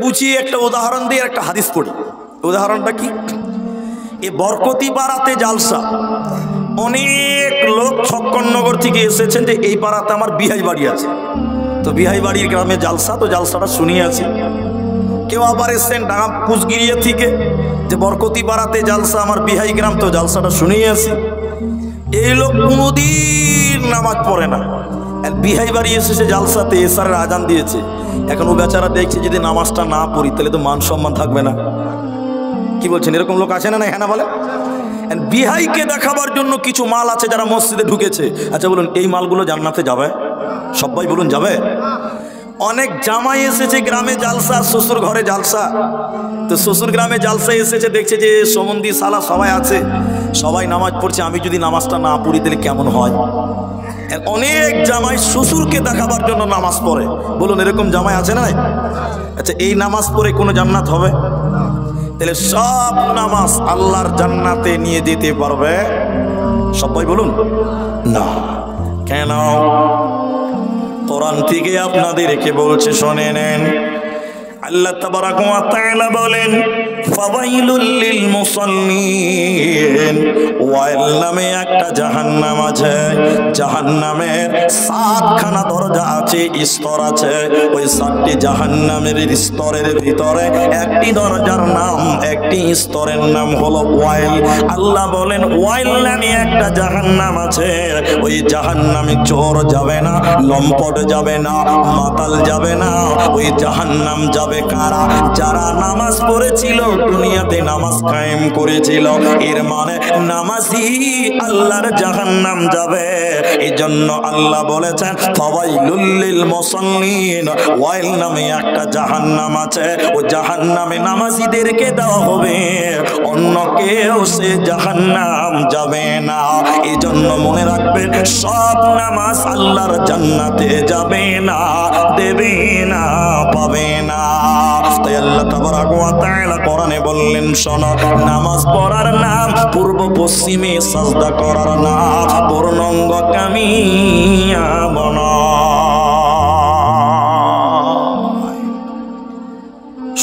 বুঝিয়ে একটা উদাহরণ দিয়ে একটা হাদিস পড়ি। উদাহরণটা কি? এ বরকতি পাড়াতে জালসা, অনেক লোক ছক্কনগর থেকে এসেছেন যে এই পাড়াতে আমার বিহাই বাড়ি আছে, তো বিহাই বাড়ির গ্রামে জালসা, তো জালসাটা শুনিয়ে আছি। কেউ আবার এসছেন ডাঙা কুচগিরিয়া থেকে যে বরকতি পাড়াতে জালসা, আমার বিহাই গ্রাম, তো জালসাটা শুনিয়ে আছি। এই লোক কোনোদিন নামাজ পড়ে না, বিহাই বাড়ি এসেছে জালসাতে, এসারের আজান দিয়েছে, এখন ও বেচারা দেখছে যদি নামাজটা না পড়ি তাহলে তো মান সম্মান থাকবে না। কি বলছেন? এরকম লোক আছে না? না, হ্যাঁ না বলে? বিহাইকে দেখাবার জন্য কিছু মাল আছে যারা মসজিদে ঢুকেছে। আচ্ছা বলুন, এই মালগুলো জান্নাতে যাবে? সবাই বলুন যাবে? অনেক জামাই এসেছে গ্রামে জালসা, শ্বশুর ঘরে জালসা, তো শ্বশুর গ্রামে জালসা এসেছে, দেখছে যে সম্বন্ধী সালা সবাই আছে, সবাই নামাজ পড়ছে, আমি যদি নামাজটা না পড়ি তাহলে কেমন হয়? অনেক জামাই শ্বশুরকে দেখাবার জন্য নামাজ পড়ে। বলুন এরকম জামাই আছে না? আচ্ছা, এই নামাজ পড়ে কোনো জান্নাত হবে? তাহলে সব নামাজ আল্লাহর জান্নাতে নিয়ে যেতে পারবে? সবাই বলুন না। কেন? কোরআন থেকে আপনাদেরকে বলছে, শুনে নেন। আল্লাহ তাবারাকা ওয়া তাআলা বলেন, ফাওয়াইলুল লিল মুসাল্লিন, ওয়াইল নামে একটা জাহান্নাম আছে, জাহান্নামের 7খানা দরজা আছে, স্তর আছে। ওই 7টি জাহান্নামের স্তরের ভিতরে একটি দরজার নাম, একটি স্তরের নাম হলো ওয়াইল। আল্লাহ বলেন ওয়াইল নামে একটা জাহান্নাম আছে, ওই জাহান্নামে চোর যাবে না, লম্পট যাবে না, মাতাল যাবে না, ওই জাহান্নাম যাবে কারা? যারা নামাজ পড়েছিল, দুনিয়াতে নামাজ কায়েম করেছিল। এর মানে নামাজি আল্লাহর জাহান্নাম যাবে। এই জন্য আল্লাহ বলেছেন ফাওয়াইলুল লিল মুসাল্লিন, ওয়াইল নামে একটা জাহান্নাম আছে, ও জাহান্নামে নামাজিদেরকে দেওয়া হবে, অন্য কেউ সে জাহান্নাম যাবে না। এই জন্য মনে রাখবেন, সব নামাজ আল্লাহর জান্নাতে যাবে না, দেবে না, পাবে না। তাই আল্লাহ তাবারাকা ওয়া তাআলা কোরআনে বললেন, শোনো, নামাজ পড়ার নাম পূর্ব পশ্চিমে সাজদা করার নাম, পূর্ণাঙ্গ কামিয়াব নয়।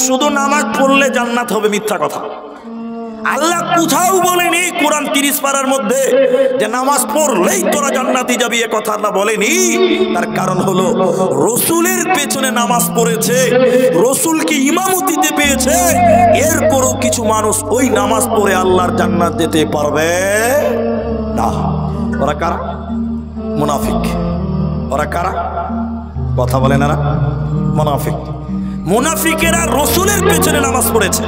শুধু নামাজ পড়লে জান্নাত হবে মিথ্যা কথা। আল্লাহ কোথাও বলেনি কোরআন 30 পারার মধ্যে যে নামাজ পড়লেই তোরা জান্নাতে যাবি, এ কথা আল্লাহ বলেনি। তার কারণ হলো রসুলের পেছনে নামাজ পড়েছে, রসুলকে ইমামতিতে পেয়েছে, এরপরও কিছু মানুষ ওই নামাজ পড়ে আল্লাহর জান্নাত যেতে পারবে না। ওরা কারা? মুনাফিক। ওরা কারা? কথা বলে না? মুনাফিক। মুনাফিকেরা রসুলের পেছনে নামাজ পড়েছে,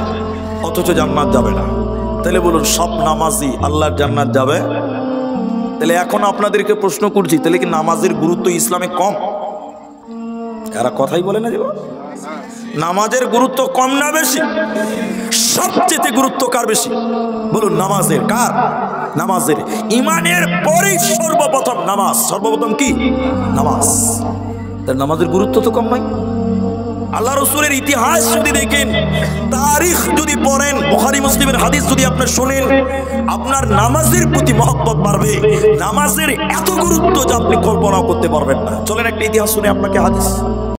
অথচ জান্নাত যাবে না। তাহলে বলুন, সব নামাজি আল্লাহর জান্নাত যাবে? তাহলে এখন আপনাদেরকে প্রশ্ন করছি, তাহলে কি নামাজের গুরুত্ব ইসলামে কম? এরা কথাই বলে না যে নামাজের গুরুত্ব কম না বেশি? সবচেয়ে গুরুত্ব কার বেশি? বলুন নামাজের। কার? নামাজের। ইমানের পরেই সর্বপ্রথম নামাজ। সর্বপ্রথম কি? নামাজ। তার নামাজের গুরুত্ব তো কম নয়। আল্লাহ রসুলের ইতিহাস যদি দেখেন, তারিখ যদি পড়েন, বুখারী মুসলিমের হাদিস যদি আপনি শোনেন, আপনার নামাজের প্রতি মহব্বত বাড়বে। নামাজের এত গুরুত্ব যা আপনি কল্পনা করতে পারবেন না। চলেন একটা ইতিহাস শুনে আপনাকে হাদিস